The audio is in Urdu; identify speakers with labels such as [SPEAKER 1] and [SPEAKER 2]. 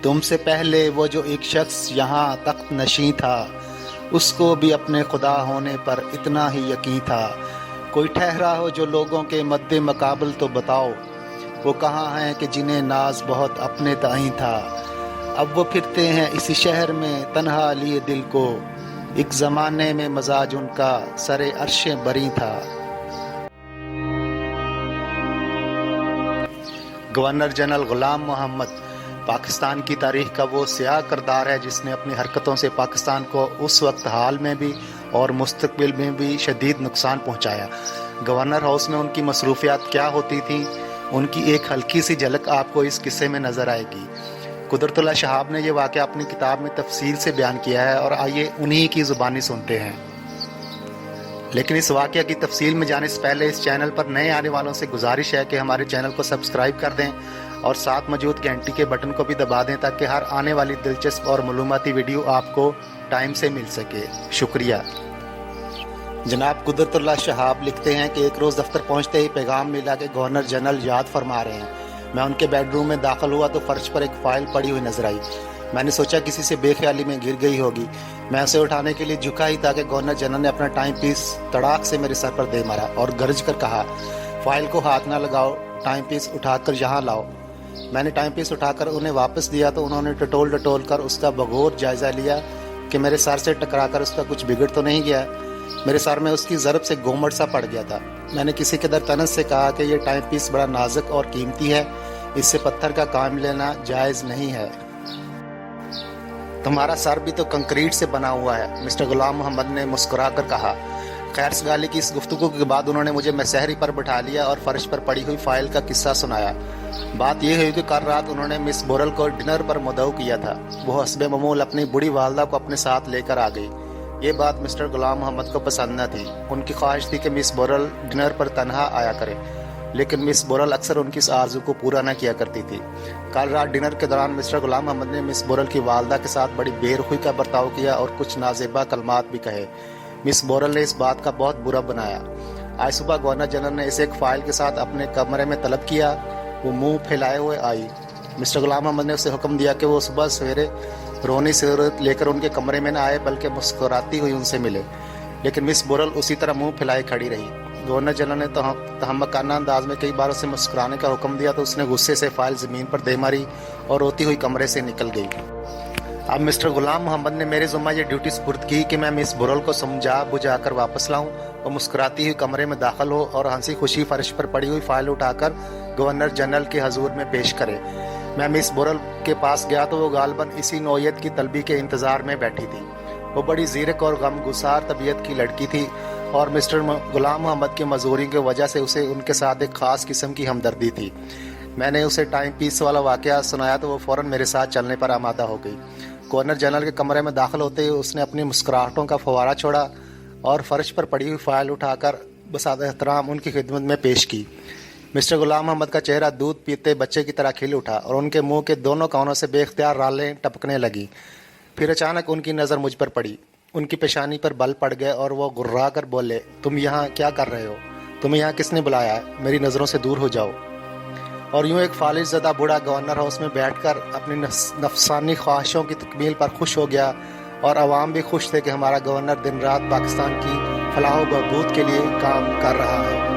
[SPEAKER 1] تم سے پہلے وہ جو ایک شخص یہاں تخت نشیں تھا، اس کو بھی اپنے خدا ہونے پر اتنا ہی یقین تھا۔ کوئی ٹھہرا ہو جو لوگوں کے مد مقابل تو بتاؤ، وہ کہاں ہیں کہ جنہیں ناز بہت اپنے تئیں تھا۔ اب وہ پھرتے ہیں اسی شہر میں تنہا لیے دل کو، ایک زمانے میں مزاج ان کا سر عرش بری تھا۔ گورنر جنرل غلام محمد پاکستان کی تاریخ کا وہ سیاہ کردار ہے جس نے اپنی حرکتوں سے پاکستان کو اس وقت حال میں بھی اور مستقبل میں بھی شدید نقصان پہنچایا۔ گورنر ہاؤس میں ان کی مصروفیات کیا ہوتی تھیں، ان کی ایک ہلکی سی جھلک آپ کو اس قصے میں نظر آئے گی۔ قدرت اللہ شہاب نے یہ واقعہ اپنی کتاب میں تفصیل سے بیان کیا ہے، اور آئیے انہی کی زبانی سنتے ہیں۔ لیکن اس واقعہ کی تفصیل میں جانے سے پہلے اس چینل پر نئے آنے والوں سے گزارش ہے کہ ہمارے چینل کو سبسکرائب کر دیں اور ساتھ موجود گھنٹی کے بٹن کو بھی دبا دیں تاکہ ہر آنے والی دلچسپ اور معلوماتی ویڈیو آپ کو ٹائم سے مل سکے۔ شکریہ۔ جناب قدرت اللہ شہاب لکھتے ہیں کہ ایک روز دفتر پہنچتے ہی پیغام ملا کہ گورنر جنرل یاد فرما رہے ہیں۔ میں ان کے بیڈ روم میں داخل ہوا تو فرش پر ایک فائل پڑی ہوئی نظر آئی۔ میں نے سوچا کسی سے بے خیالی میں گر گئی ہوگی۔ میں اسے اٹھانے کے لیے جھکا ہی تھا کہ گورنر جنرل نے اپنا ٹائم پیس تڑاک سے میرے سر پر دے مارا اور گرج کر کہا، فائل کو ہاتھ نہ لگاؤ، ٹائم پیس اٹھا کر یہاں لاؤ۔ میں نے ٹائم پیس اٹھا کر انہیں واپس دیا تو انہوں نے ٹٹول کر اس کا بغور جائزہ لیا کہ میرے سر سے ٹکرا کر اس کا کچھ بگڑ تو نہیں گیا۔ میرے سر میں اس کی ضرب سے گومڑ سا پڑ گیا تھا۔ میں نے کسی قدر تنز سے کہا کہ یہ ٹائم پیس بڑا نازک اور قیمتی ہے، اس سے پتھر کا کام لینا جائز نہیں ہے۔ تمہارا سر بھی تو کنکریٹ سے بنا ہوا ہے، مسٹر غلام محمد نے مسکرا کر کہا۔ خیر سگالی کی اس گفتگو کے بعد انہوں نے مجھے مسحری پر بٹھا لیا اور فرش پر پڑی ہوئی فائل کا قصہ سنایا۔ بات یہ ہوئی کہ کل رات انہوں نے مس بورل کو ڈنر پر مدعو کیا تھا۔ وہ حسب معمول اپنی بوڑھی والدہ کو اپنے ساتھ لے کر آ گئی۔ یہ بات مسٹر غلام محمد کو پسند نہ تھی۔ ان کی خواہش تھی کہ مس بورل ڈنر پر تنہا آیا کرے، لیکن مس بورل اکثر ان کی اس آرزو کو پورا نہ کیا کرتی تھی۔ کل رات ڈنر کے دوران مسٹر غلام محمد نے مس بورل کی والدہ کے ساتھ بڑی بے رخی کا برتاؤ کیا اور کچھ نازیبا کلمات بھی کہے۔ مس بورل نے اس بات کا بہت برا بنایا۔ آج صبح گورنر جنرل نے اسے ایک فائل کے ساتھ اپنے کمرے میں طلب کیا۔ وہ منہ پھیلائے ہوئے آئی۔ مسٹر غلام محمد نے اسے حکم دیا کہ وہ صبح سویرے رونی صورت لے کر ان کے کمرے میں نہ آئے بلکہ مسکراتی ہوئی ان سے ملے، لیکن مس بورل اسی طرح منہ پھیلائے کھڑی رہی۔ گورنر جنرل نے تہمکانہ انداز میں کئی بار اسے مسکرانے کا حکم دیا تو اس نے غصے سے فائل زمین پر دے ماری اور روتی ہوئی کمرے سے نکل گئی۔ اب مسٹر غلام محمد نے میرے ذمہ یہ ڈیوٹی سپرد کی کہ میں مس بورل کو سمجھا بجھا کر واپس لاؤں اور مسکراتی ہوئی کمرے میں داخل ہو اور ہنسی خوشی فرش پر پڑی ہوئی فائل اٹھا کر گورنر جنرل کے حضور میں پیش کرے۔ میں مس بورل کے پاس گیا تو وہ غالباً اسی نوعیت کی طلبی کے انتظار میں بیٹھی تھی۔ وہ بڑی زیرک اور غم گسار طبیعت کی لڑکی تھی اور مسٹر غلام محمد کی معذوری کی وجہ سے اسے ان کے ساتھ ایک خاص قسم کی ہمدردی تھی۔ میں نے اسے ٹائم پیس والا واقعہ سنایا تو وہ فوراً میرے ساتھ چلنے پر آمادہ ہو گئی۔ گورنر جنرل کے کمرے میں داخل ہوتے ہی اس نے اپنی مسکراہٹوں کا فوارہ چھوڑا اور فرش پر پڑی ہوئی فائل اٹھا کر بسادہ احترام ان کی خدمت میں پیش کی۔ مسٹر غلام محمد کا چہرہ دودھ پیتے بچے کی طرح کھل اٹھا اور ان کے منہ کے دونوں کونوں سے بے اختیار رالیں ٹپکنے لگیں۔ پھر اچانک ان کی نظر مجھ پر پڑی۔ ان کی پیشانی پر بل پڑ گئے اور وہ گررا کر بولے، تم یہاں کیا کر رہے ہو؟ تمہیں یہاں کس نے بلایا ہے؟ میری نظروں سے دور ہو جاؤ۔ اور یوں ایک فالج زدہ بوڑھا گورنر ہاؤس میں بیٹھ کر اپنی نفسانی خواہشوں کی تکمیل پر خوش ہو گیا، اور عوام بھی خوش تھے کہ ہمارا گورنر دن رات پاکستان کی فلاح و بہبود کے لیے کام کر رہا ہے۔